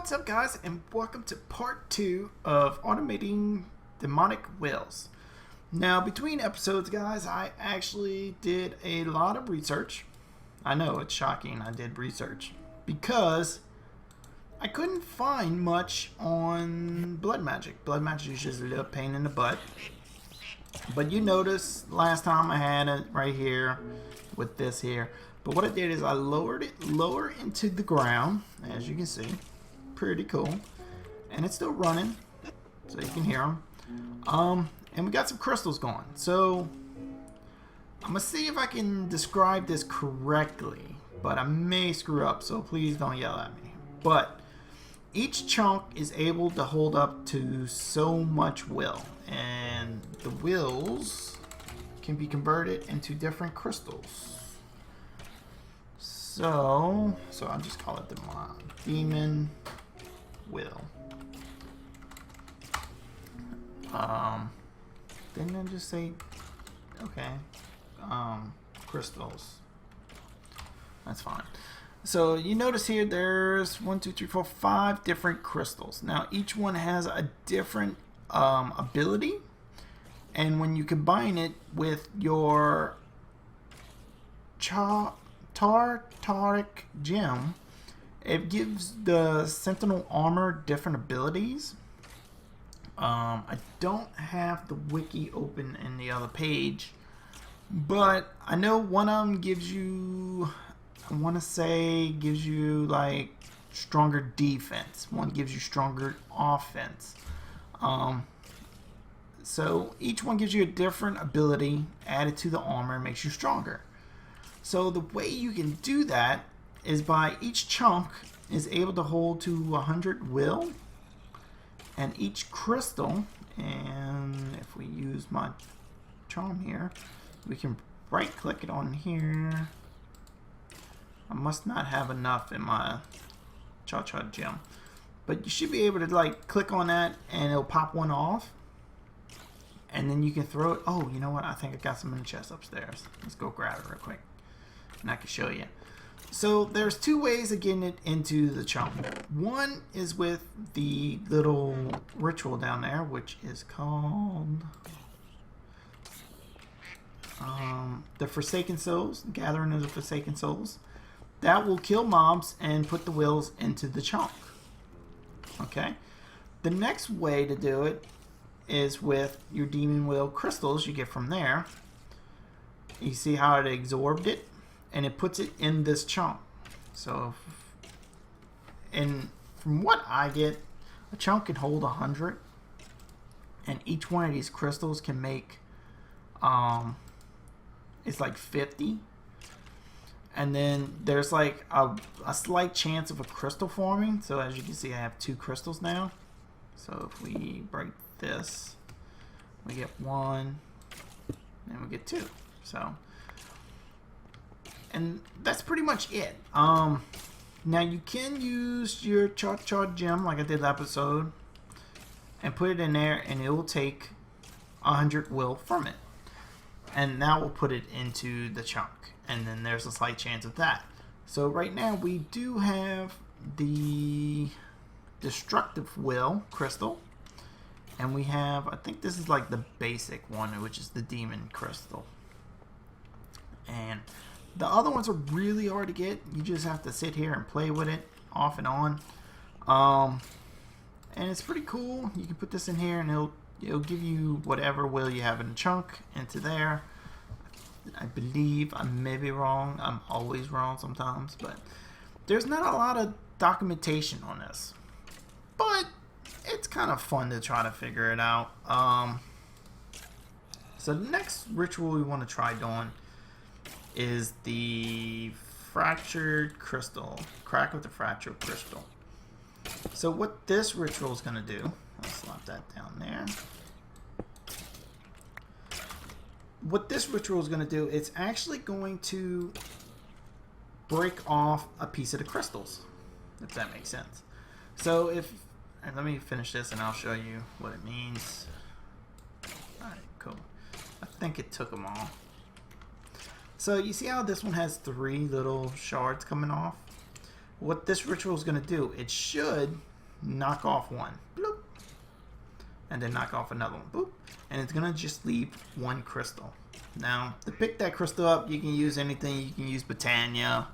What's up, guys, and welcome to part 2 of automating demonic wills. Now, between episodes, guys, I actually did a lot of research. I know, it's shocking, I did research because I couldn't find much on blood magic. Blood magic is just a little pain in the butt. But you notice last time I had it right here with this here. But what I did is I lowered it lower into the ground, as you can see. Pretty cool. And it's still running, so you can hear them. And we got some crystals going. So I'm gonna see if I can describe this correctly, but I may screw up, so please don't yell at me. But each chunk is able to hold up to so much will, and the wills can be converted into different crystals. So I'll just call it the demon will. Didn't I just say, okay, crystals. That's fine. So you notice here there's 1, 2, 3, 4, 5 different crystals. Now each one has a different ability, and when you combine it with your Tartaric gem, it gives the Sentinel armor different abilities. I don't have the wiki open in the other page, but I know one of them gives you, I want to say, gives you like stronger defense. One gives you stronger offense. So each one gives you a different ability added to the armor, makes you stronger. So the way you can do that is by each chunk is able to hold to 100 will, and each crystal, and if we use my charm here, we can right click it on here. I must not have enough in my Cha-Cha gem, but you should be able to like click on that and it'll pop one off, and then you can throw it. Oh, you know what, I think I got some in the chest upstairs. Let's go grab it real quick and I can show you. So there's 2 ways of getting it into the chunk. One is with the little ritual down there, which is called the Forsaken Souls, Gathering of the Forsaken Souls. That will kill mobs and put the wills into the chunk. Okay. The next way to do it is with your demon will crystals you get from there. You see how it absorbed it? And it puts it in this chunk. So, and from what I get, a chunk can hold 100, and each one of these crystals can make, it's like 50. And then there's like a slight chance of a crystal forming. So as you can see, I have 2 crystals now. So if we break this, we get 1, and we get 2. So. And that's pretty much it. Now you can use your Cha-Cha gem like I did that episode and put it in there, and it will take 100 will from it. And that will put it into the chunk. And then there's a slight chance of that. So right now we do have the destructive will crystal. And we have, I think this is like the basic one, which is the demon crystal. And the other ones are really hard to get. You just have to sit here and play with it off and on. And it's pretty cool. You can put this in here and it'll give you whatever will you have in the chunk into there. I believe, I may be wrong. I'm always wrong sometimes. But there's not a lot of documentation on this. But it's kind of fun to try to figure it out. So the next ritual we want to try doing is the fractured crystal. Crack with the fractured crystal. So what this ritual is going to do, I'll slap that down there. What this ritual is going to do, it's actually going to break off a piece of the crystals, if that makes sense. So if, and let me finish this and I'll show you what it means. Alright, cool. I think it took them all. So you see how this one has 3 little shards coming off? What this ritual is going to do, it should knock off one. Bloop. And then knock off another one. Boop. And it's going to just leave one crystal. Now, to pick that crystal up, you can use anything. You can use Botania,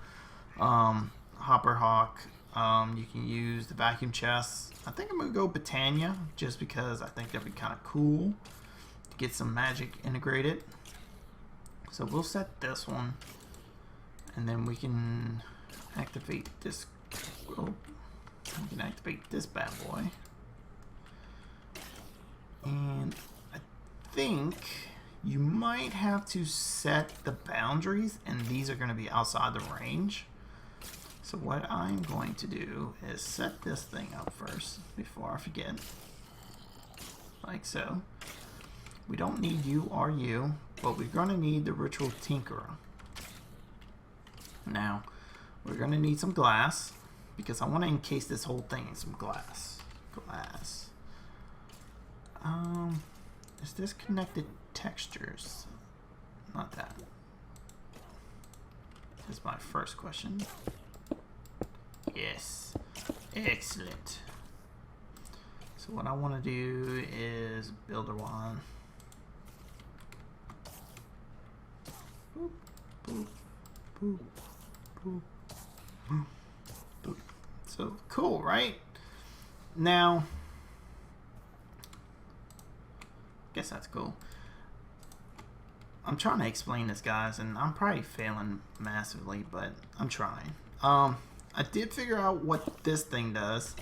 Hopper Hawk. You can use the vacuum chest. I think I'm going to go Botania just because I think that'd be kind of cool to get some magic integrated. So we'll set this one. And then we can activate this. Oh, we can activate this bad boy. And I think you might have to set the boundaries, and these are going to be outside the range. So what I'm going to do is set this thing up first before I forget. Like so. We don't need you or you, but we're going to need the Ritual Tinkerer. Now, we're going to need some glass, because I want to encase this whole thing in some glass. Glass. Is this connected textures? Not that. That's my first question. Yes. Excellent. So what I want to do is builder one. Boop, boop, boop, boop, boop, boop. So cool, right? Now, guess that's cool. I'm trying to explain this, guys, and I'm probably failing massively, but I'm trying. I did figure out what this thing does.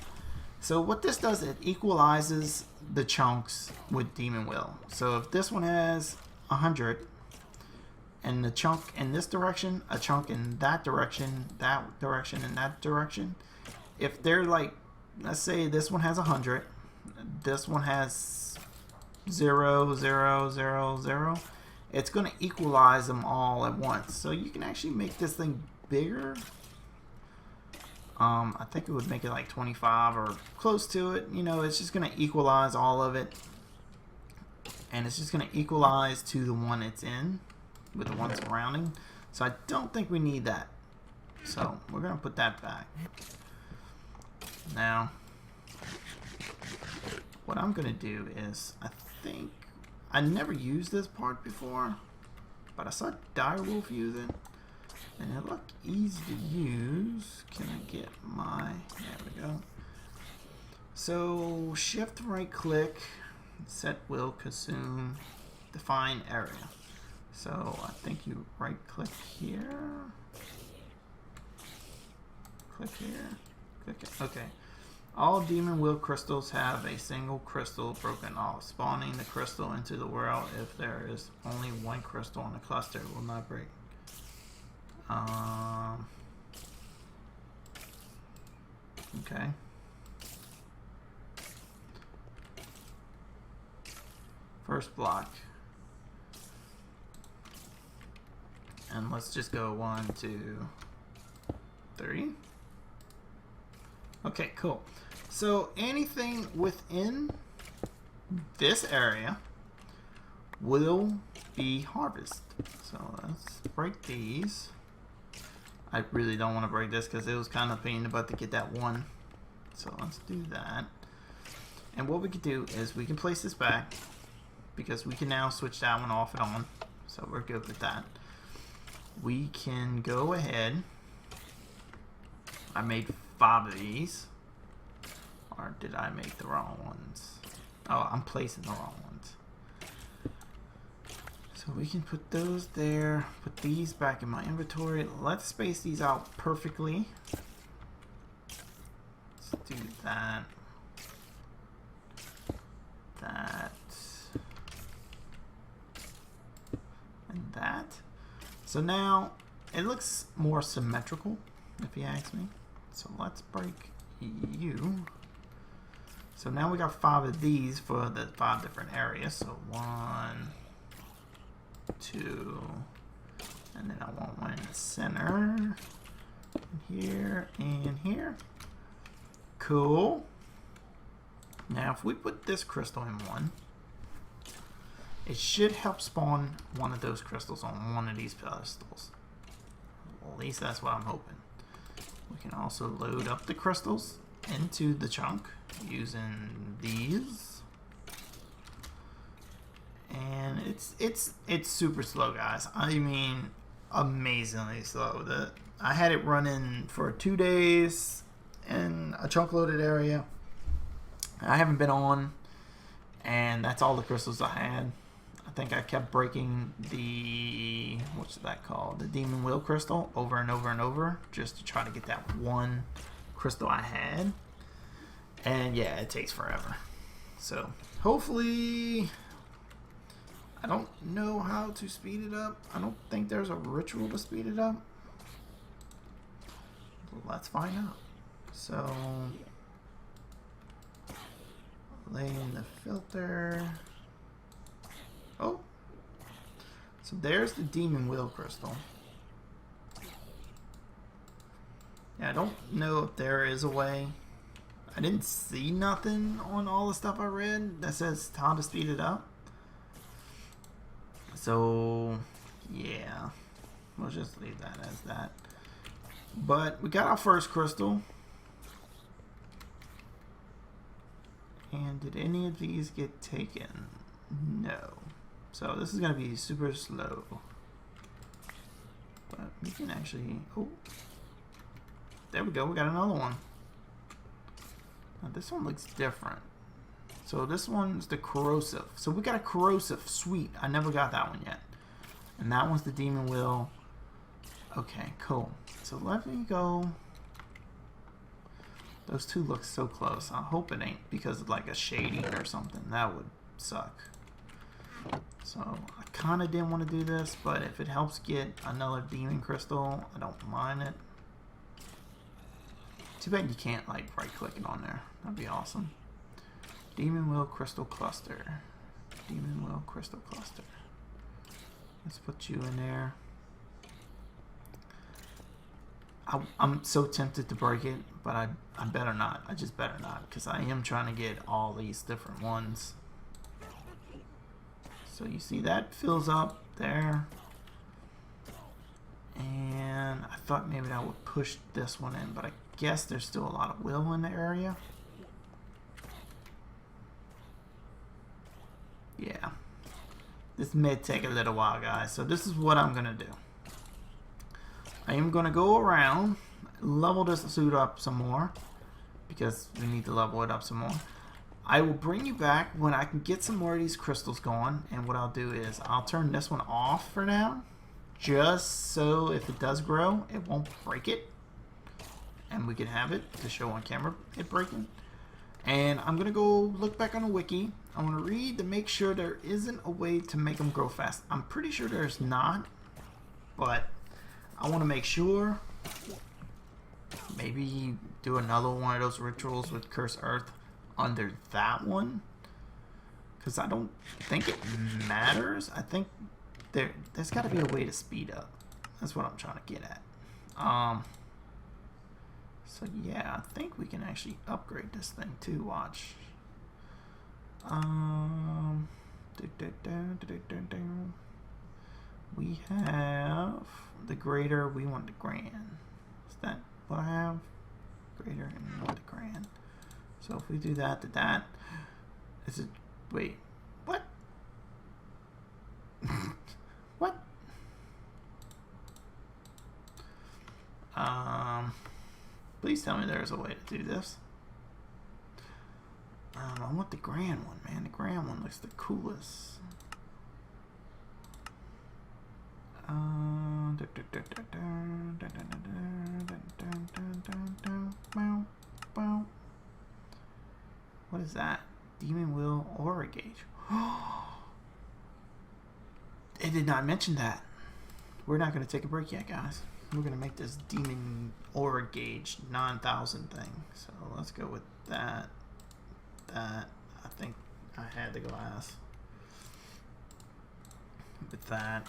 So what this does, it equalizes the chunks with Demon Will. So if this one has 100, and the chunk in this direction, a chunk in that direction, and that direction, if they're like, let's say this one has 100, this one has 0, 0, 0, 0, it's going to equalize them all at once. So you can actually make this thing bigger. I think it would make it like 25 or close to it. You know, it's just going to equalize all of it. And it's just going to equalize to the one it's in with the one surrounding. So I don't think we need that. So we're going to put that back. Now, what I'm going to do is, I think, I never used this part before, but I saw Direwolf use it. And it looked easy to use. Can I get my... There we go. So, shift right click, set will consume, define area. So, I think you right click here. Click here. Click it. Okay. All Demon Will crystals have a single crystal broken off. Spawning the crystal into the world, if there is only one crystal in the cluster, will not break. Okay. First block. And let's just go 1, 2, 3. Okay, cool. So anything within this area will be harvested. So let's break these. I really don't want to break this because it was kind of a pain in the butt to get that one. So let's do that. And what we could do is we can place this back because we can now switch that one off and on. So we're good with that. We can go ahead. I made 5 of these. Or did I make the wrong ones? Oh, I'm placing the wrong ones. So we can put those there, put these back in my inventory. Let's space these out perfectly. Let's do that. That. And that. So now it looks more symmetrical, if you ask me. So let's break you. So now we got 5 of these for the 5 different areas. So 1, 2, and then I want one in the center, here and here. Cool. Now if we put this crystal in one, it should help spawn one of those crystals on one of these pedestals. Well, at least that's what I'm hoping. We can also load up the crystals into the chunk. using these. And it's super slow, guys. I mean, amazingly slow. I had it running for 2 days in a chunk loaded area. I haven't been on, and that's all the crystals I had. I think I kept breaking the, what's that called? The Demon Will crystal over and over and over just to try to get that one crystal I had. And yeah, it takes forever. So hopefully, I don't know how to speed it up. I don't think there's a ritual to speed it up. Let's find out. So, lay in the filter. Oh, so there's the Demon Will crystal. Yeah, I don't know if there is a way. I didn't see nothing on all the stuff I read that says how to speed it up. So, yeah, we'll just leave that as that. But we got our first crystal. And did any of these get taken? No. So this is going to be super slow. But we can actually... Oh. There we go. We got another one. Now this one looks different. So this one's the corrosive. So we got a corrosive. Sweet. I never got that one yet. And that one's the Demon Will. Okay, cool. So let me go. Those two look so close. I hope it ain't because of like a shading or something. That would suck. So I kind of didn't want to do this, but if it helps get another demon crystal, I don't mind it. Too bad you can't like right click it on there. That'd be awesome. Demon Will Crystal Cluster. Demon Will Crystal Cluster. Let's put you in there. I'm so tempted to break it, but I better not. I just better not, because I am trying to get all these different ones. So you see that fills up there. And I thought maybe I would push this one in, but I guess there's still a lot of will in the area. Yeah. This may take a little while, guys. So this is what I'm going to do. I am going to go around, level this suit up some more, because we need to level it up some more. I will bring you back when I can get some more of these crystals going, and what I'll do is I'll turn this one off for now, just so if it does grow, it won't break it, and we can have it to show on camera it breaking. And I'm going to go look back on the wiki. I want to read to make sure there isn't a way to make them grow fast. I'm pretty sure there's not, but I want to make sure. Maybe do another one of those rituals with Curse Earth under that one, because I don't think it matters. I think there's got to be a way to speed up. That's what I'm trying to get at. So yeah, I think we can actually upgrade this thing too. Watch. We have the greater. We want the grand. Is that what I have? Greater and we want the grand. So if we do that to that, is it? Wait, what? What? Please tell me there's a way to do this. I want the grand one, man. The grand one looks the coolest. What is that? Demon Will Aura Gauge. It did not mention that. We're not going to take a break yet, guys. We're going to make this Demon Aura Gauge 9,000 thing. So let's go with that. I think I had the glass. With that.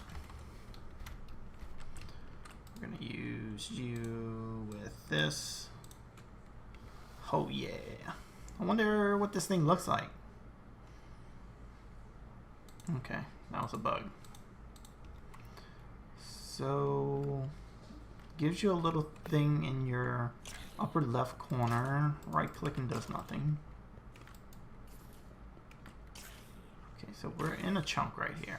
We're going to use you with this. Oh yeah. I wonder what this thing looks like. Okay, that was a bug. So, gives you a little thing in your upper left corner. Right clicking does nothing. so we're in a chunk right here.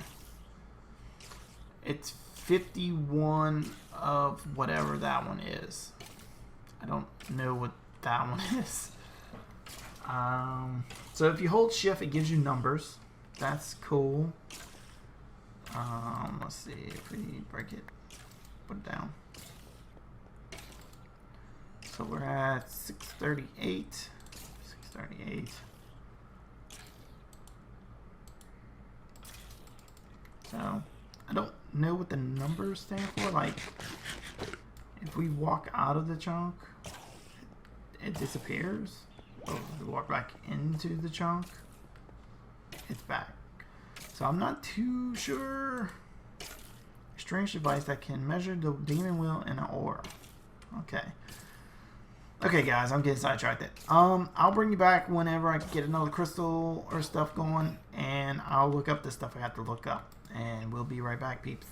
It's 51 of whatever that one is. I don't know what that one is. So if you hold shift, it gives you numbers. That's cool. Let's see if we break it, put it down. So we're at 638. 638. So I don't know what the numbers stand for. Like, if we walk out of the chunk, it disappears. Or if we walk back into the chunk, it's back. So I'm not too sure. A strange device that can measure the demon wheel in an ore. Okay. Okay, guys, I'm getting sidetracked. I'll bring you back whenever I get another crystal or stuff going, and I'll look up the stuff I have to look up. And we'll be right back, peeps.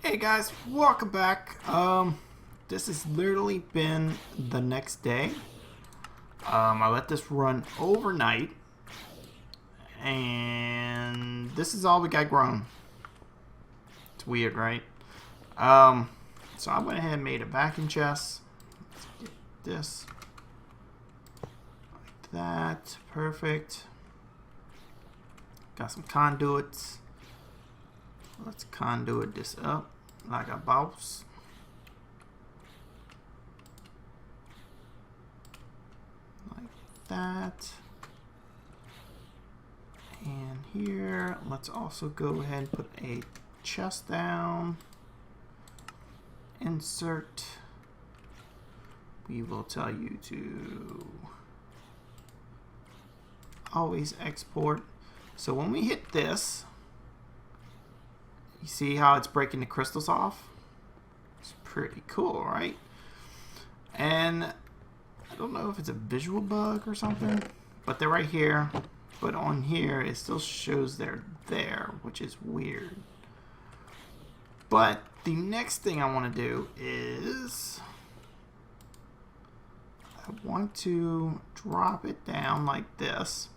Hey guys, welcome back. This has literally been the next day. I let this run overnight, and this is all we got grown. It's weird, right? So I went ahead and made a vacuum chest. Let's get this like that. Perfect. Got some conduits. Let's conduit this up like a boss. Like that. And here, let's also go ahead and put a chest down. Insert. We will tell you to always export. So when we hit this, you see how it's breaking the crystals off? It's pretty cool, right? And I don't know if it's a visual bug or something, but they're right here. But on here, it still shows they're there, which is weird. But the next thing I want to do is I want to drop it down like this.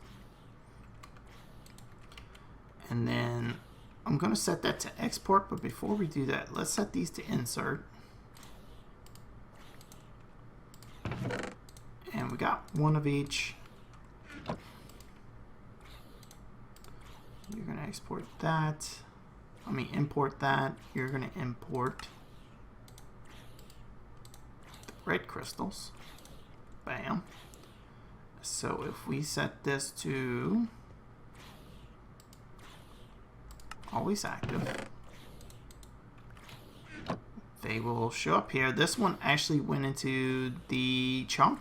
And then I'm going to set that to export, but before we do that, let's set these to insert. And we got one of each. You're going to export that. Import that. You're going to import the red crystals. Bam. So if we set this to always active, they will show up here. This one actually went into the chunk,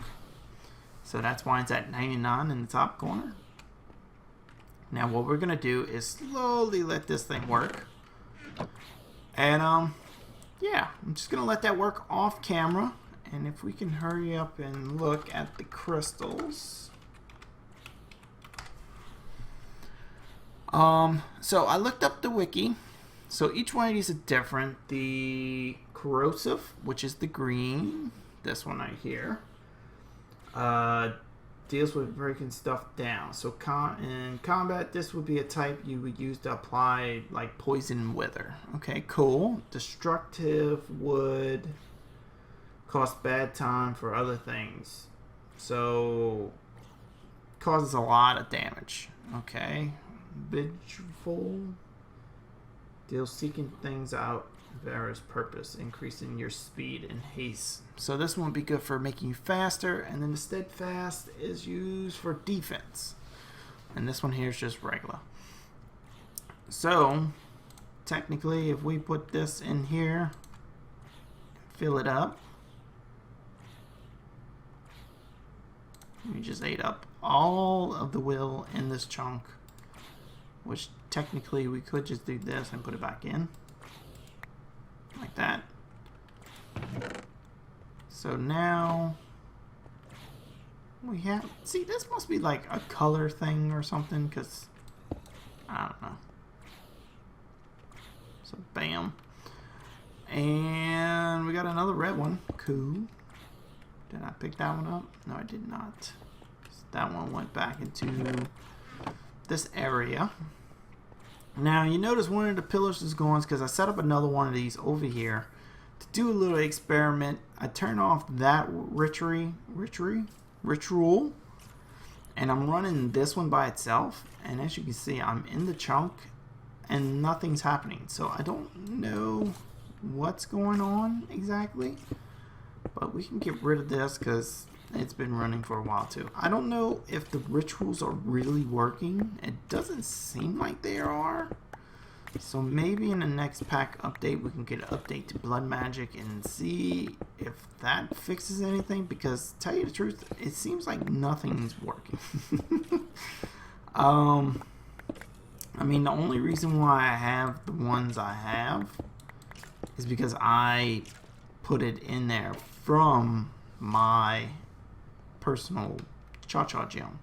so that's why it's at 99 in the top corner. Now what we're gonna do is slowly let this thing work, and yeah, I'm just gonna let that work off camera. And if we can hurry up and look at the crystals. So I looked up the wiki. So each one of these is different. The corrosive, which is the green, this one right here, deals with breaking stuff down. So in combat, this would be a type you would use to apply like poison and wither. Okay, cool. Destructive would costs bad time for other things. So, causes a lot of damage. Okay. Vigil deals seeking things out various purpose, increasing your speed and haste. So this one would be good for making you faster, and then the steadfast is used for defense. And this one here is just regular. So, technically, if we put this in here, fill it up, we just ate up all of the will in this chunk, which technically we could just do this and put it back in. Like that. So now we have, see, this must be like a color thing or something, because I don't know. So bam. And we got another red one. Cool. Did I pick that one up? No, I did not. So that one went back into this area. Now you notice one of the pillars is gone because I set up another one of these over here to do a little experiment. I turn off that ritual, and I'm running this one by itself, and as you can see, I'm in the chunk and nothing's happening. So I don't know what's going on exactly, but we can get rid of this because it's been running for a while too. I don't know if the rituals are really working. It doesn't seem like they are. So maybe in the next pack update we can get an update to Blood Magic and see if that fixes anything, because to tell you the truth, it seems like nothing's working. I mean, the only reason why I have the ones I have is because I put it in there from my personal Cha-Cha gem.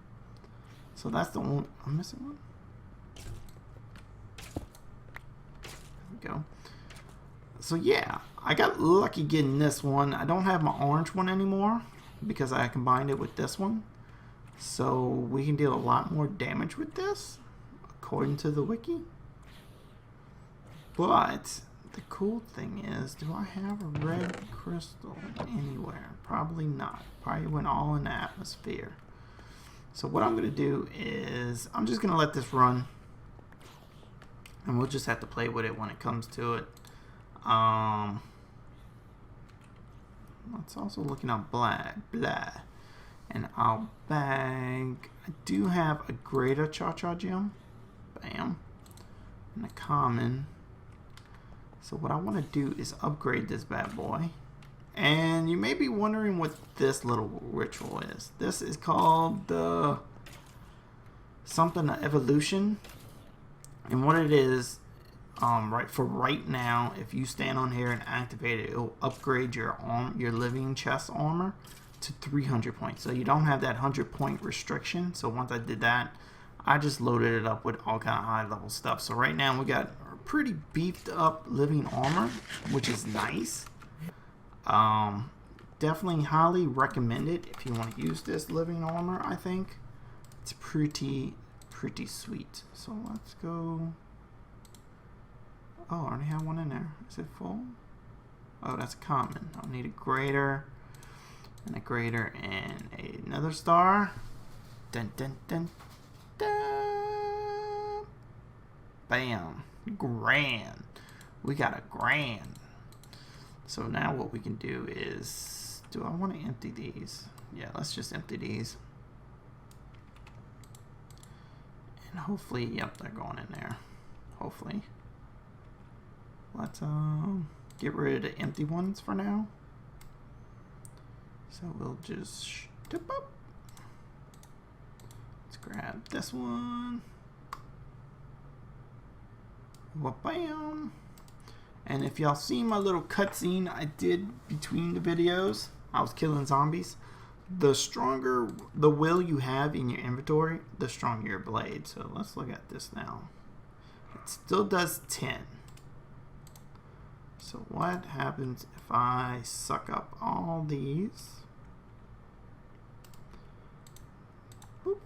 So that's the only, I'm missing one. There we go. So yeah, I got lucky getting this one. I don't have my orange one anymore because I combined it with this one. So we can deal a lot more damage with this, according to the wiki. But the cool thing is, do I have a red crystal anywhere? Probably not. Probably went all in the atmosphere. So what I'm going to do is, I'm just going to let this run. And we'll just have to play with it when it comes to it. Let's also looking up blah. And I'll bag. I do have a greater Cha-Cha gem. Bam. And a common. So what I want to do is upgrade this bad boy. And you may be wondering what this little ritual is. This is called the something evolution. And what it is, right now, if you stand on here and activate it, it'll upgrade your living chest armor to 300 points. So you don't have that 100-point restriction. So once I did that, I just loaded it up with all kind of high level stuff. So right now we got pretty beefed up living armor, which is nice. Definitely highly recommend it if you want to use this living armor. I think it's pretty sweet. So let's go. Oh, I already have one in there. Is it full? Oh, that's common. I'll need a greater and a greater and another star. Dun dun dun dun. Bam. Grand. We got a grand. So now what we can do is, do I want to empty these? Yeah, let's just empty these. And hopefully, yep, they're going in there. Hopefully. Let's get rid of the empty ones for now. So we'll just tip up. Let's grab this one. Bam. And if y'all seen my little cutscene I did between the videos, I was killing zombies. The stronger the will you have in your inventory, the stronger your blade. So let's look at this now. It still does 10. So what happens if I suck up all these? Boop.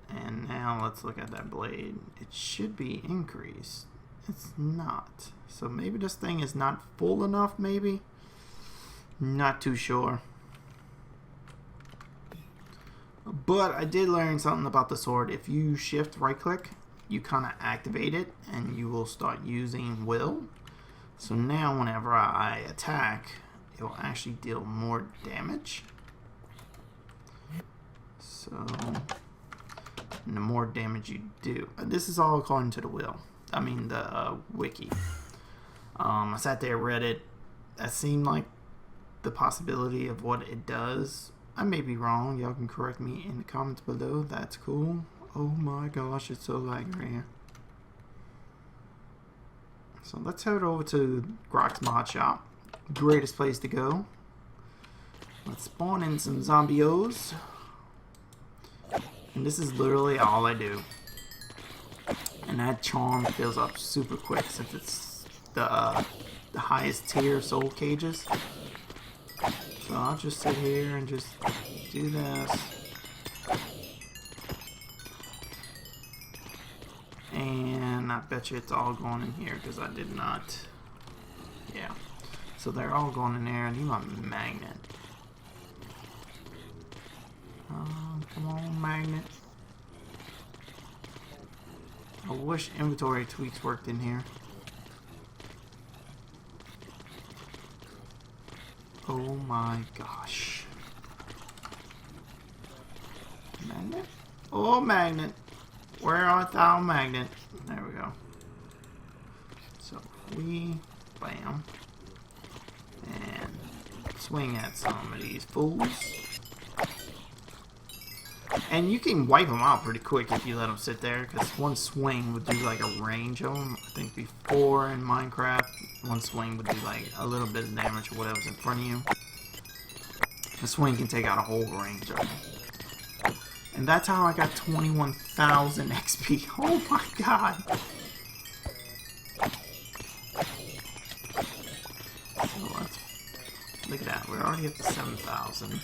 And now let's look at that blade. It should be increased. It's not. So maybe this thing is not full enough, maybe. Not too sure. But I did learn something about the sword. If you shift right click, you kind of activate it and you will start using will. So now whenever I attack, it will actually deal more damage. So, and the more damage you do. This is all according to the will. I mean the wiki. I sat there, read it. That seemed like the possibility of what it does. I may be wrong. Y'all can correct me in the comments below. That's cool. Oh my gosh, it's so laggy right here. So let's head over to Grok's Mod Shop. Greatest place to go. Let's spawn in some zombios. And this is literally all I do. And that charm fills up super quick since it's the highest tier soul cages. So I'll just sit here and just do this. And I bet you it's all going in here because I did not. Yeah. So they're all going in there. I need my magnet. Come on, magnet. I wish inventory tweaks worked in here. Oh my gosh. Magnet? Oh, magnet. Where art thou, magnet? There we go. So we, bam, and swing at some of these fools. And you can wipe them out pretty quick if you let them sit there, because one swing would do like a range of them. I think before in Minecraft, one swing would do like a little bit of damage or whatever's in front of you. A swing can take out a whole range of them. And that's how I got 21,000 XP. Oh my god! So let's look at that. We're already up to 7,000.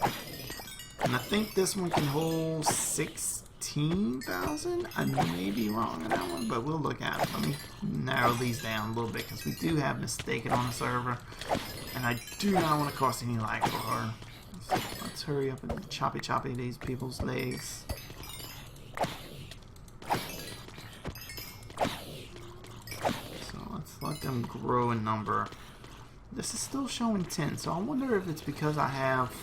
And I think this one can hold 16,000. I may be wrong on that one, but we'll look at it. Let me narrow these down a little bit because we do have Mistaken on the server. And I do not want to cause any lag for her. So let's hurry up and choppy these people's legs. So let's let them grow in number. This is still showing 10, so I wonder if it's because I have...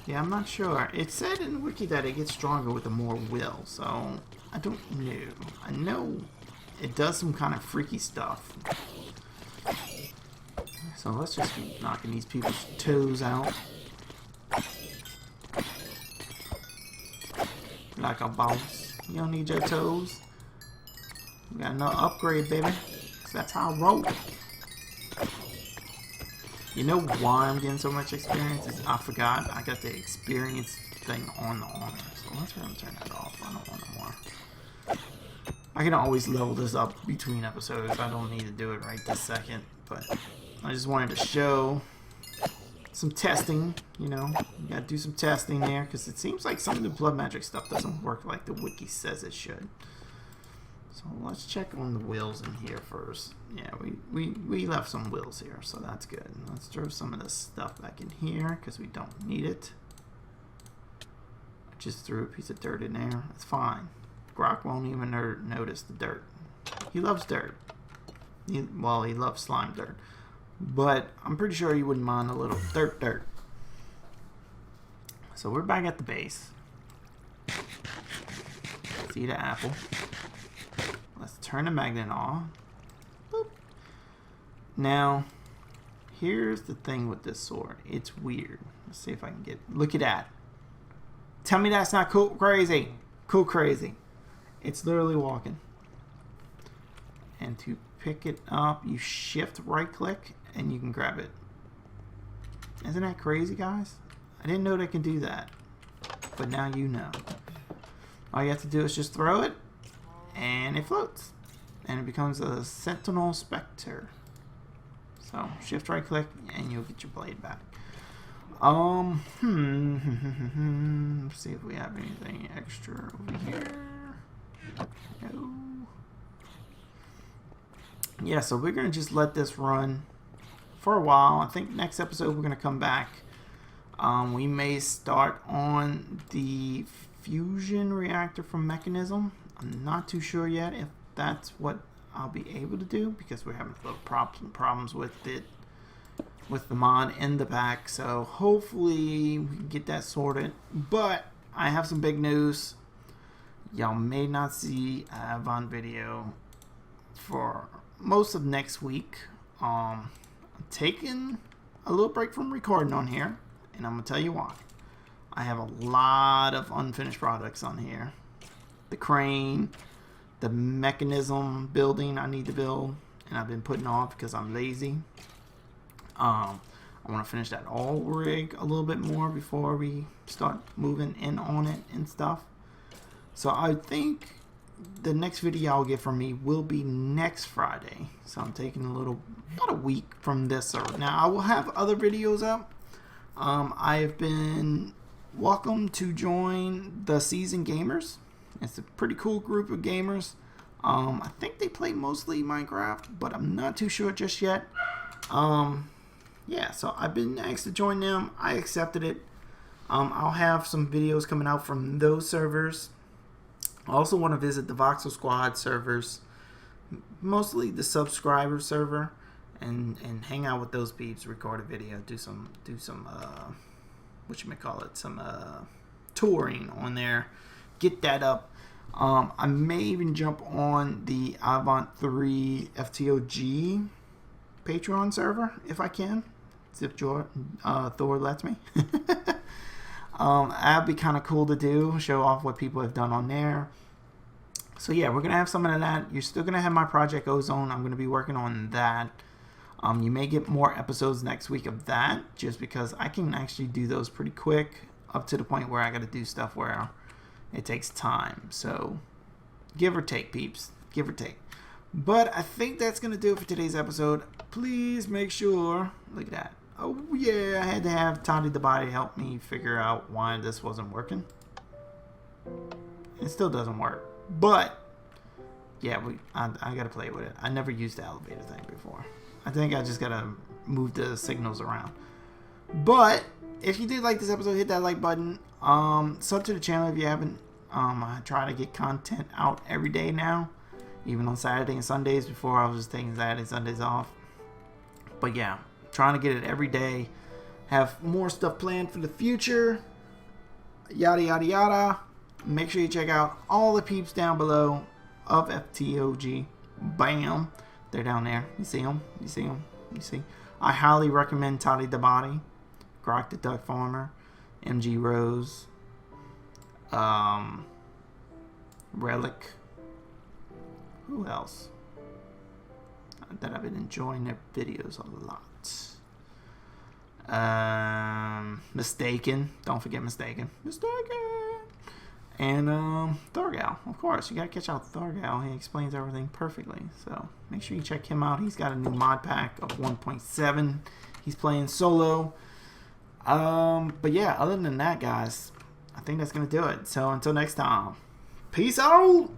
Yeah, I'm not sure. It said in the wiki that it gets stronger with the more will, so I don't know. I know it does some kind of freaky stuff. So let's just keep knocking these people's toes out. Like a boss. You don't need your toes. We got another upgrade, baby. 'Cause that's how I roll. You know why I'm getting so much experience? Is I forgot I got the experience thing on the armor. So let's turn that off. I don't want no more. I can always level this up between episodes. I don't need to do it right this second. But I just wanted to show some testing. You know, you gotta do some testing there because it seems like some of the blood magic stuff doesn't work like the wiki says it should. So let's check on the wills in here first. Yeah, we left some wills here, so that's good. Let's throw some of this stuff back in here because we don't need it. I just threw a piece of dirt in there. It's fine. Grok won't even notice the dirt. He loves dirt. Well, he loves slime dirt. But I'm pretty sure he wouldn't mind a little dirt. So we're back at the base. See the apple. Let's turn the magnet on. Boop. Now, here's the thing with this sword. It's weird. Let's see if I can get... Look at that. Tell me that's not cool crazy. Cool crazy. It's literally walking. And to pick it up, you shift right click and you can grab it. Isn't that crazy, guys? I didn't know they can do that. But now you know. All you have to do is just throw it and it floats. And it becomes a Sentinel Spectre. So shift right click and you'll get your blade back. Let's see if we have anything extra over here. No. Yeah, so we're gonna just let this run for a while. I think next episode we're going to come back. We may start on the fusion reactor from Mechanism. I'm not too sure yet if that's what I'll be able to do, because we're having little problems with it, with the mod in the pack. So hopefully we can get that sorted. But I have some big news. Y'all may not see an Avant video for most of next week. I'm taking a little break from recording on here, and I'm gonna tell you why. I have a lot of unfinished products on here. The crane, the mechanism building I need to build, and I've been putting off because I'm lazy. I want to finish that all rig a little bit more before we start moving in on it and stuff. So I think the next video I'll get from me will be next Friday. So I'm taking about a week from this server. Now I will have other videos up. I've been welcome to join the Seasoned Gamers. It's a pretty cool group of gamers. I think they play mostly Minecraft, but I'm not too sure just yet. Yeah, so I've been asked to join them. I accepted it. I'll have some videos coming out from those servers. I also want to visit the Voxel Squad servers, mostly the subscriber server, and hang out with those peeps, record a video, do some some touring on there, get that up. I may even jump on the Avant 3 FTOG Patreon server if I can, if Thor lets me. That'd be kind of cool to do, show off what people have done on there. So yeah, we're gonna have some of that. You're still gonna have my Project Ozone. I'm gonna be working on that. You may get more episodes next week of that, just because I can actually do those pretty quick, up to the point where I gotta do stuff where it takes time. So give or take, peeps, give or take. But I think that's gonna do it for today's episode. Please make sure, look at that. Oh yeah, I had to have Toddy the Body help me figure out why this wasn't working. It still doesn't work, but yeah, I gotta play with it. I never used the elevator thing before. I think I just gotta move the signals around. But if you did like this episode, hit that like button. Sub to the channel if you haven't. I try to get content out every day now, even on Saturday and Sundays. Before I was just taking Saturday and Sundays off. But yeah, trying to get it every day. Have more stuff planned for the future. Yada yada yada. Make sure you check out all the peeps down below of FTOG. Bam. They're down there. You see them? You see them? You see? I highly recommend Toddy the Body, Grok the Duck Farmer, MG Rose, Relic. Who else? That I've been enjoying their videos a lot. Mistaken. Don't forget Mistaken. And Thorgal, of course. You gotta catch out Thorgal. He explains everything perfectly. So make sure you check him out. He's got a new mod pack of 1.7. He's playing solo. But yeah, other than that, guys, I think that's gonna do it. So until next time, peace out.